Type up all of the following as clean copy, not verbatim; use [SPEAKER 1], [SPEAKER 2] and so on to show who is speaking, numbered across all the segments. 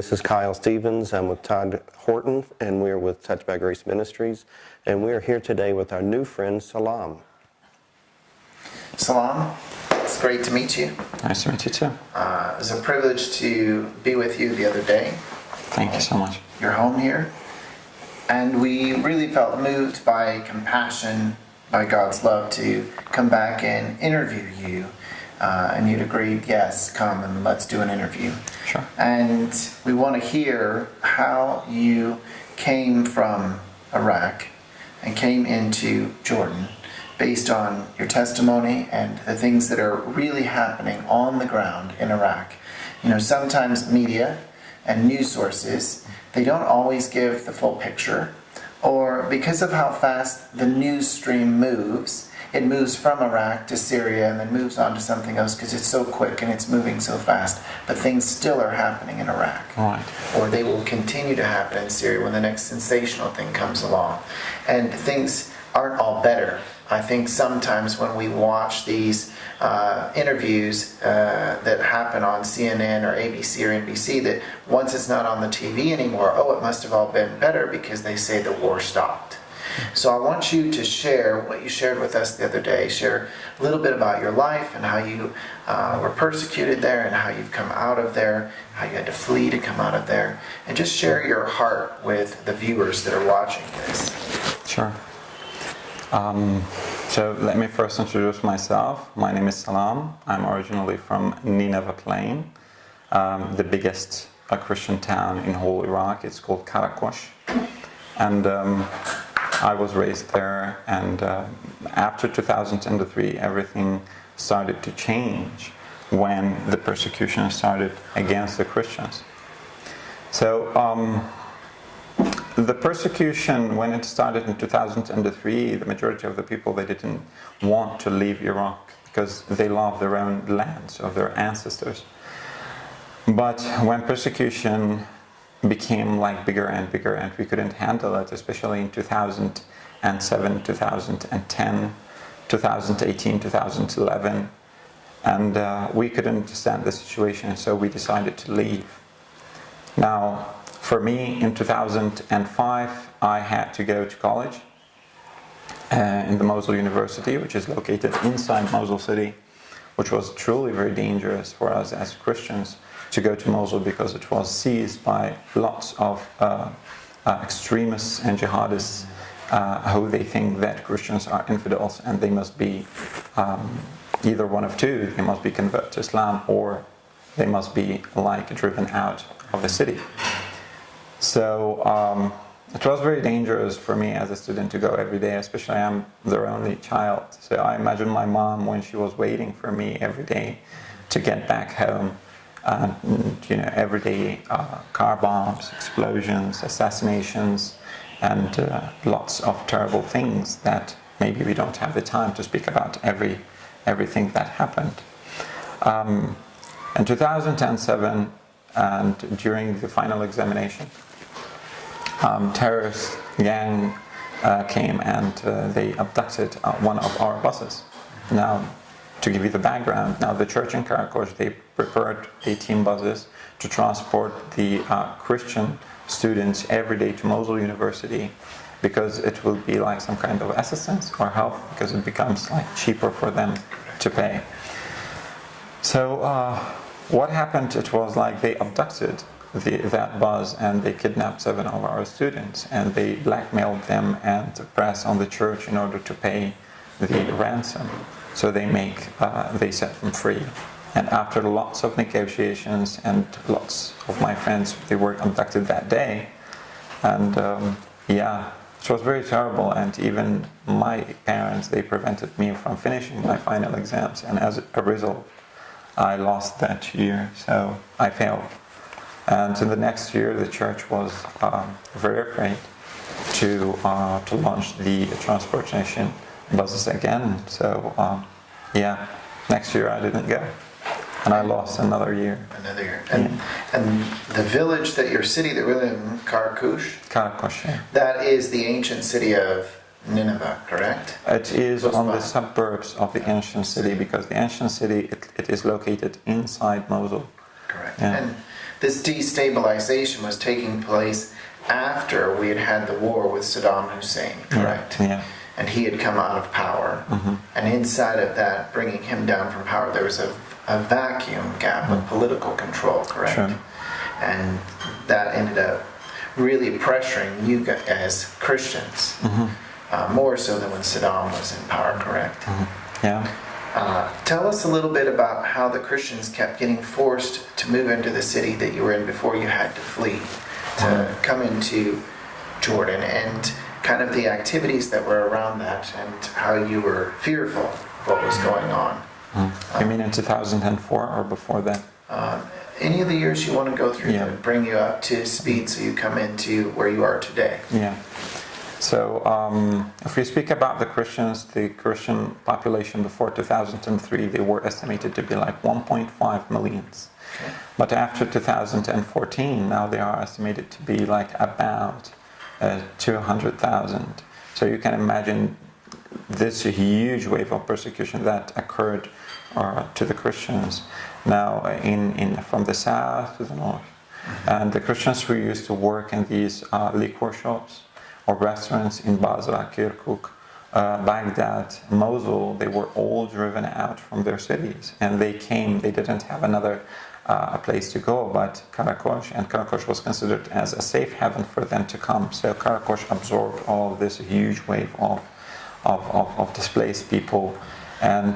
[SPEAKER 1] This is Kyle Stevens. I'm with Todd Horton, and we're with Touch by Grace Ministries. And we're here today with our new friend, Salam.
[SPEAKER 2] Salam, it's great to meet you.
[SPEAKER 3] Nice to meet you too.
[SPEAKER 2] It was a privilege to be with you the other day.
[SPEAKER 3] Thank you so much.
[SPEAKER 2] You're home here. And we really felt moved by compassion, by God's love to come back and interview you. And you'd agreed, yes, come and let's do an interview.
[SPEAKER 3] Sure.
[SPEAKER 2] And we want to hear how you came from Iraq and came into Jordan based on your testimony and the things that are really happening on the ground in Iraq. You know, sometimes media and news sources, they don't always give the full picture, or because of how fast the news stream moves, it moves from Iraq to Syria and then moves on to something else because it's so quick and it's moving so fast. But things still are happening in Iraq.
[SPEAKER 3] Right.
[SPEAKER 2] Or they will continue to happen in Syria when the next sensational thing comes along. And things aren't all better. I think sometimes when we watch these interviews that happen on CNN or ABC or NBC, that once it's not on the TV anymore, it must have all been better because they say the war stopped. So I want you to share what you shared with us the other day. Share a little bit about your life and how you were persecuted there and how you've come out of there, how you had to flee to come out of there. And just share your heart with the viewers that are watching this.
[SPEAKER 3] Sure. So let me first introduce myself. My name is Salam. I'm originally from Nineveh Plain, the biggest Christian town in whole Iraq. It's called Karakosh. And I was raised there, and after 2003 everything started to change when the persecution started against the Christians. So the persecution, when it started in 2003, the majority of the people, they didn't want to leave Iraq because they loved their own lands of their ancestors. But when persecution became like bigger and bigger and we couldn't handle it, especially in 2007, 2010, 2018, 2011, and we couldn't stand the situation, so we decided to leave. Now, for me, in 2005, I had to go to college in the Mosul University, which is located inside Mosul city, which was truly very dangerous for us as Christians to go to Mosul because it was seized by lots of extremists and jihadists who they think that Christians are infidels and they must be either one of two. They must be converted to Islam or they must be driven out of the city. So it was very dangerous for me as a student to go every day, especially I'm their only child. So I imagine my mom when she was waiting for me every day to get back home. Every day car bombs, explosions, assassinations, and lots of terrible things that maybe we don't have the time to speak about everything that happened. In 2007, and during the final examination, terrorist gang came and they abducted one of our buses. Now, to give you the background, now the church in Karakosh, they prepared 18 buses to transport the Christian students every day to Mosul University because it will be like some kind of assistance or help because it becomes cheaper for them to pay. So what happened, it was they abducted that bus and they kidnapped 7 of our students and they blackmailed them and pressed on the church in order to pay the ransom. So they set them free. And after lots of negotiations and lots of my friends, they were abducted that day. And it was very terrible. And even my parents, they prevented me from finishing my final exams. And as a result, I lost that year. So I failed. And in the next year, the church was very afraid to launch the transportation buses again. So next year I didn't go, and I lost another year.
[SPEAKER 2] And the village your city that we live in,
[SPEAKER 3] Karakosh, yeah.
[SPEAKER 2] That is the ancient city of Nineveh, correct?
[SPEAKER 3] It is on the suburbs of the ancient city because the ancient city it is located inside Mosul.
[SPEAKER 2] Correct.
[SPEAKER 3] Yeah.
[SPEAKER 2] And this destabilization was taking place after we had had the war with Saddam Hussein, correct?
[SPEAKER 3] Yeah.
[SPEAKER 2] And he had come out of power. And inside of that, bringing him down from power, there was a vacuum gap of political control, correct?
[SPEAKER 3] Sure.
[SPEAKER 2] And that ended up really pressuring you guys as Christians, more so than when Saddam was in power, correct?
[SPEAKER 3] Yeah.
[SPEAKER 2] Tell us a little bit about how the Christians kept getting forced to move into the city that you were in before you had to flee, to come into Jordan, and kind of the activities that were around that, and how you were fearful of what was going on.
[SPEAKER 3] You mean in 2004 or before that?
[SPEAKER 2] Any of the years you want to go through
[SPEAKER 3] Yeah.
[SPEAKER 2] that bring you up to speed so you come into where you are today.
[SPEAKER 3] Yeah. So if we speak about the Christians, the Christian population before 2003, they were estimated to be like 1.5 millions.
[SPEAKER 2] Okay.
[SPEAKER 3] But after 2014, now they are estimated to be like about 200,000. So you can imagine this huge wave of persecution that occurred to the Christians now from the south to the north. And the Christians who used to work in these liquor shops or restaurants in Basra, Kirkuk, Baghdad, Mosul, they were all driven out from their cities. And they didn't have another place to go but Karakosh, and Karakosh was considered as a safe haven for them to come. So Karakosh absorbed all of this huge wave of displaced people. And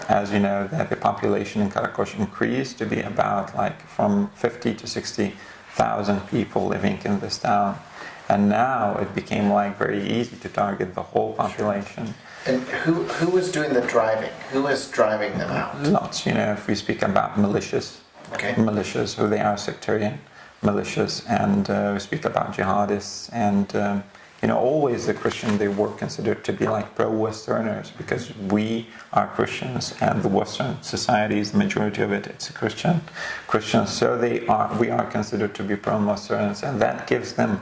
[SPEAKER 3] as you know, that the population in Karakosh increased to be about like from 50 to 60,000 people living in this town. And now it became like very easy to target the whole population.
[SPEAKER 2] And who was doing the driving? Who was driving them out?
[SPEAKER 3] Lots, if we speak about militias,
[SPEAKER 2] Okay.
[SPEAKER 3] militias, who they are sectarian militias, and we speak about jihadists, and always the Christian, they were considered to be like pro-Westerners because we are Christians, and the Western society, the majority of it's Christians, so we are considered to be pro-Westerners, and that gives them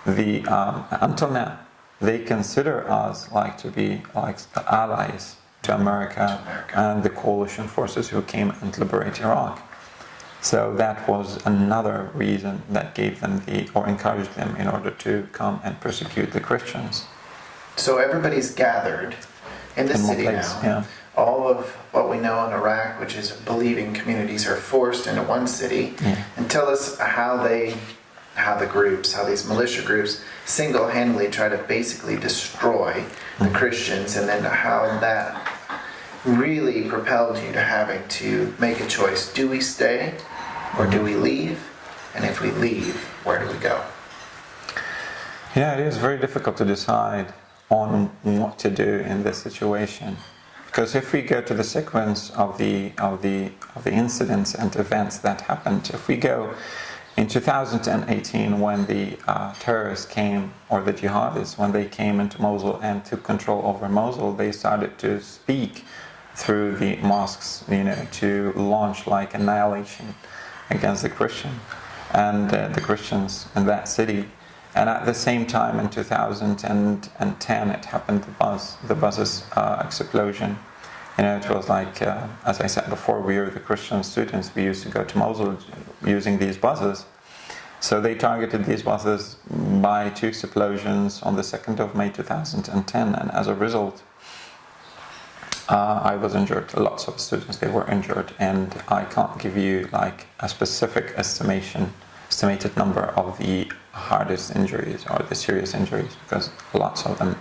[SPEAKER 3] until now, they consider us like to be like allies to America and the coalition forces who came and liberate Iraq. So that was another reason that gave them or encouraged them in order to come and persecute the Christians.
[SPEAKER 2] So everybody's gathered in the
[SPEAKER 3] In one
[SPEAKER 2] city
[SPEAKER 3] place,
[SPEAKER 2] now.
[SPEAKER 3] yeah.
[SPEAKER 2] All of what we know in Iraq, which is believing communities, are forced into one city.
[SPEAKER 3] Yeah.
[SPEAKER 2] And tell us how these militia groups single-handedly try to basically destroy the Christians, and then how that really propelled you to having to make a choice. Do we stay or do we leave? And if we leave, where do we go?
[SPEAKER 3] Yeah, it is very difficult to decide on what to do in this situation, because if we go to the sequence of the incidents and events that happened, if we go in 2018, when the terrorists came, or the jihadists, when they came into Mosul and took control over Mosul, they started to speak through the mosques, to launch like annihilation against the Christian and the Christians in that city. And at the same time, in 2010, it happened, the buses explosion. It was like, as I said before, we were the Christian students. We used to go to Mosul using these buses. So they targeted these buses by 2 explosions on the 2nd of May 2010. And as a result, I was injured. Lots of students, they were injured. And I can't give you like a specific estimated number of the hardest injuries or the serious injuries, because lots of them.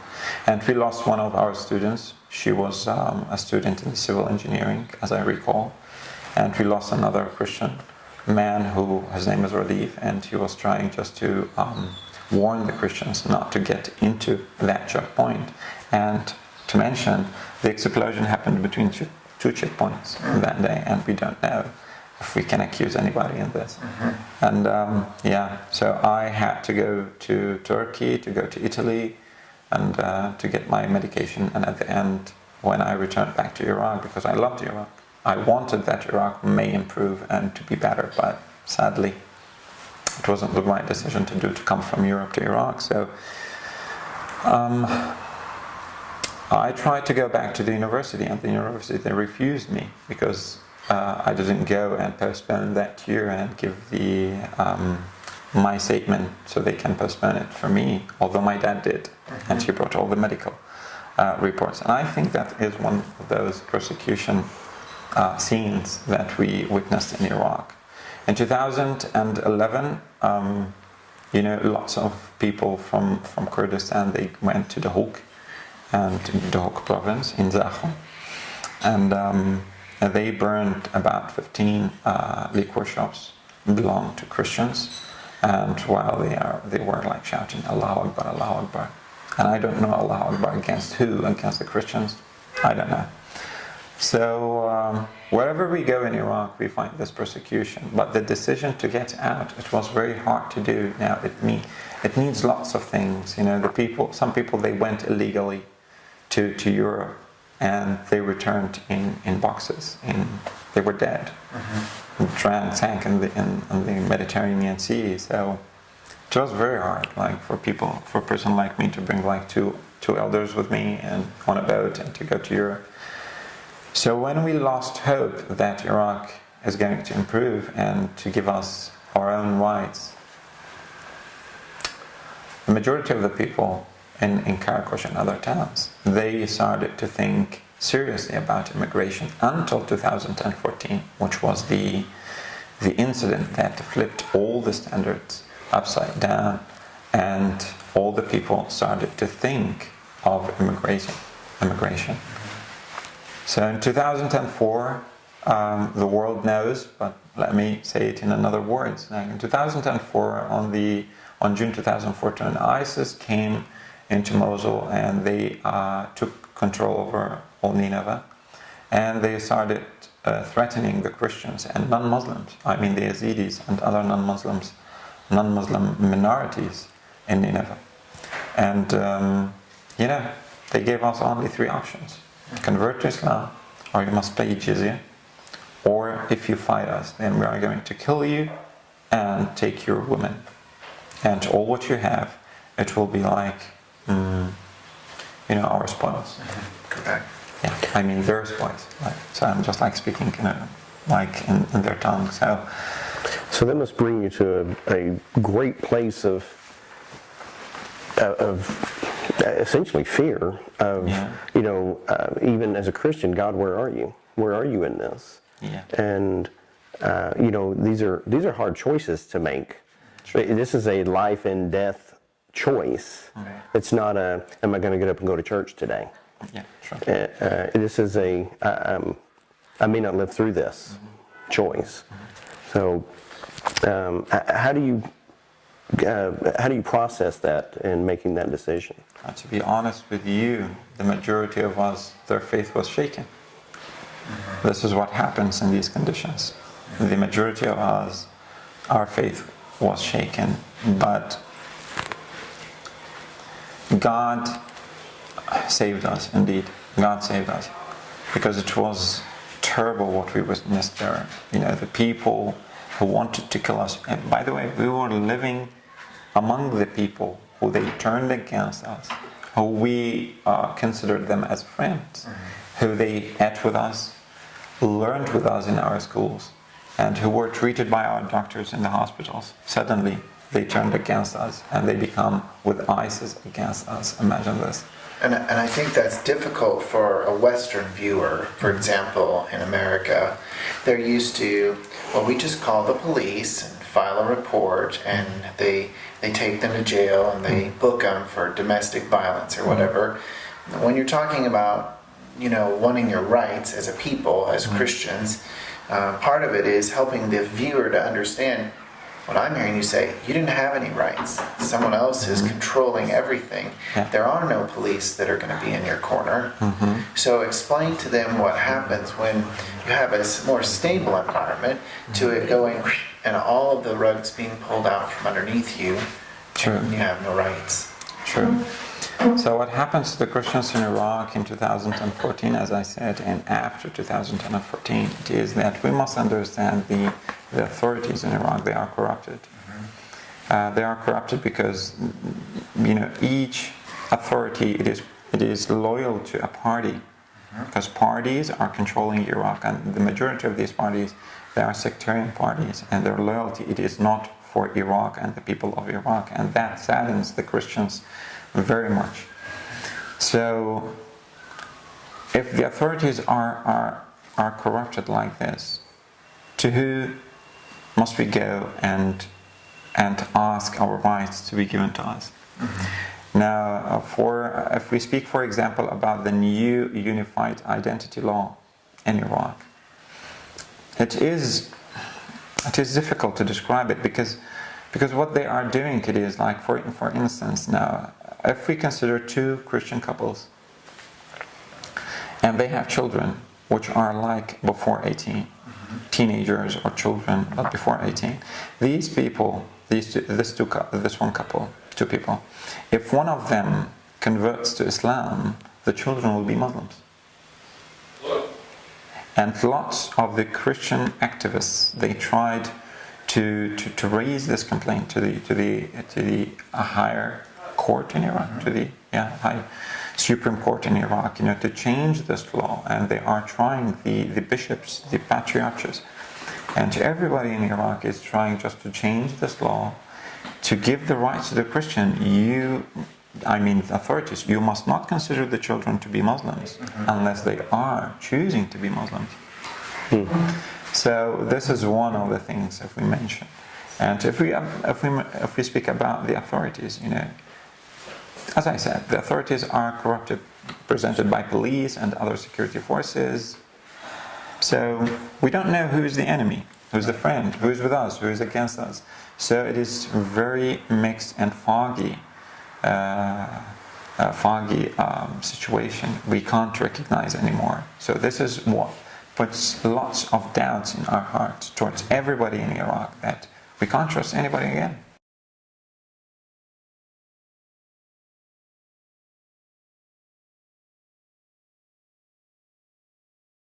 [SPEAKER 3] And we lost one of our students. She was a student in civil engineering, as I recall. And we lost another Christian man his name is Radif, and he was trying just to warn the Christians not to get into that checkpoint. And to mention, the explosion happened between two checkpoints that day, and we don't know if we can accuse anybody in this. And so I had to go to Turkey, to go to Italy, and to get my medication. And at the end, when I returned back to Iraq, because I loved Iraq, I wanted that Iraq may improve and to be better, but sadly, it wasn't the right decision to do, to come from Europe to Iraq. So I tried to go back to the university, and the university, they refused me, because I didn't go and postpone that year and give the my statement so they can postpone it for me, although my dad did, and she brought all the medical reports. And I think that is one of those persecution scenes that we witnessed in Iraq. In 2011, lots of people from Kurdistan, they went to Duhok and Duhok province in Zakho, and they burned about 15 liquor shops belonging to Christians, and while they were like shouting Allahu Akbar, Allahu Akbar. And I don't know Allahu Akbar against who, against the Christians, I don't know. So wherever we go in Iraq, we find this persecution. But the decision to get out, it was very hard to do. Now it needs lots of things. Some people they went illegally to Europe, and they returned in boxes. They were dead, sank in the Mediterranean Sea. So it was very hard, like for a person like me, to bring like two elders with me and on a boat and to go to Europe. So when we lost hope that Iraq is going to improve and to give us our own rights, the majority of the people in Karakosh and other towns, they started to think seriously about immigration until 2014, which was the incident that flipped all the standards upside down, and all the people started to think of immigration. So in 2004, the world knows, but let me say it in other words. In 2004, on June 2014, ISIS came into Mosul, and they took control over all Nineveh, and they started threatening the Christians and non-Muslims. I mean the Yazidis and other non-Muslim minorities in Nineveh. And they gave us only 3 options: convert to Islam, or you must pay jizya, or if you fight us, then we are going to kill you and take your women and all what you have. It will be like our spoils.
[SPEAKER 2] Correct.
[SPEAKER 3] Yeah, I mean their spoils. So I'm just like speaking in their tongue.
[SPEAKER 1] So that must bring you to a great place of essentially fear of, even as a Christian, God, where are you? Where are you in this?
[SPEAKER 3] Yeah.
[SPEAKER 1] And these are hard choices to make.
[SPEAKER 3] Sure.
[SPEAKER 1] This is a life and death choice.
[SPEAKER 2] Right.
[SPEAKER 1] It's not am I going to get up and go to church today?
[SPEAKER 3] Yeah, sure.
[SPEAKER 1] This is I may not live through this choice. So how do you process that in making that decision?
[SPEAKER 3] To be honest with you, the majority of us, their faith was shaken. This is what happens in these conditions. The majority of us, our faith was shaken, but God saved us, indeed. God saved us, because it was terrible what we witnessed there. The people who wanted to kill us. And by the way, we were living among the people who they turned against us, who we considered them as friends, who they ate with us, learned with us in our schools, and who were treated by our doctors in the hospitals. Suddenly, they turned against us, and they become with ISIS against us. Imagine this.
[SPEAKER 2] And I think that's difficult for a Western viewer. For example, in America, they're used to, we just call the police and file a report, and they take them to jail and they book them for domestic violence or whatever. When you're talking about, wanting your rights as a people, as Christians, part of it is helping the viewer to understand. What I'm hearing you say, you didn't have any rights. Someone else is controlling everything.
[SPEAKER 3] Yeah.
[SPEAKER 2] There are no police that are going to be in your corner. So explain to them what happens when you have a more stable environment to it going and all of the rugs being pulled out from underneath you.
[SPEAKER 3] True.
[SPEAKER 2] And you have no rights.
[SPEAKER 3] True. So what happens to the Christians in Iraq in 2014, as I said, and after 2014, is that we must understand the authorities in Iraq, they are corrupted. They are corrupted because, each authority, it is loyal to a party. because parties are controlling Iraq, and the majority of these parties, they are sectarian parties, and their loyalty, it is not for Iraq and the people of Iraq, and that saddens the Christians very much. So if the authorities are corrupted like this, to who must we go and ask our rights to be given to us? Now, if we speak, for example, about the new unified identity law in Iraq, it is difficult to describe it because what they are doing, it is like, for instance, now, if we consider two Christian couples and they have children which are like before 18, teenagers or children but before 18, these people, this one couple, two people, if one of them converts to Islam, the children will be Muslims. And lots of the Christian activists, they tried to raise this complaint to the higher court in Iraq, to the high Supreme Court in Iraq, to change this law, and they are trying, the bishops, the patriarchs, and everybody in Iraq is trying just to change this law to give the rights to the Christian. The authorities, you must not consider the children to be Muslims unless they are choosing to be Muslims. So this is one of the things if we mention. And if we speak about the authorities, as I said, the authorities are corrupted, presented by police and other security forces. So we don't know who is the enemy, who is the friend, who is with us, who is against us. So it is very mixed and foggy situation. We can't recognize anymore. So this is what puts lots of doubts in our hearts towards everybody in Iraq, that we can't trust anybody again.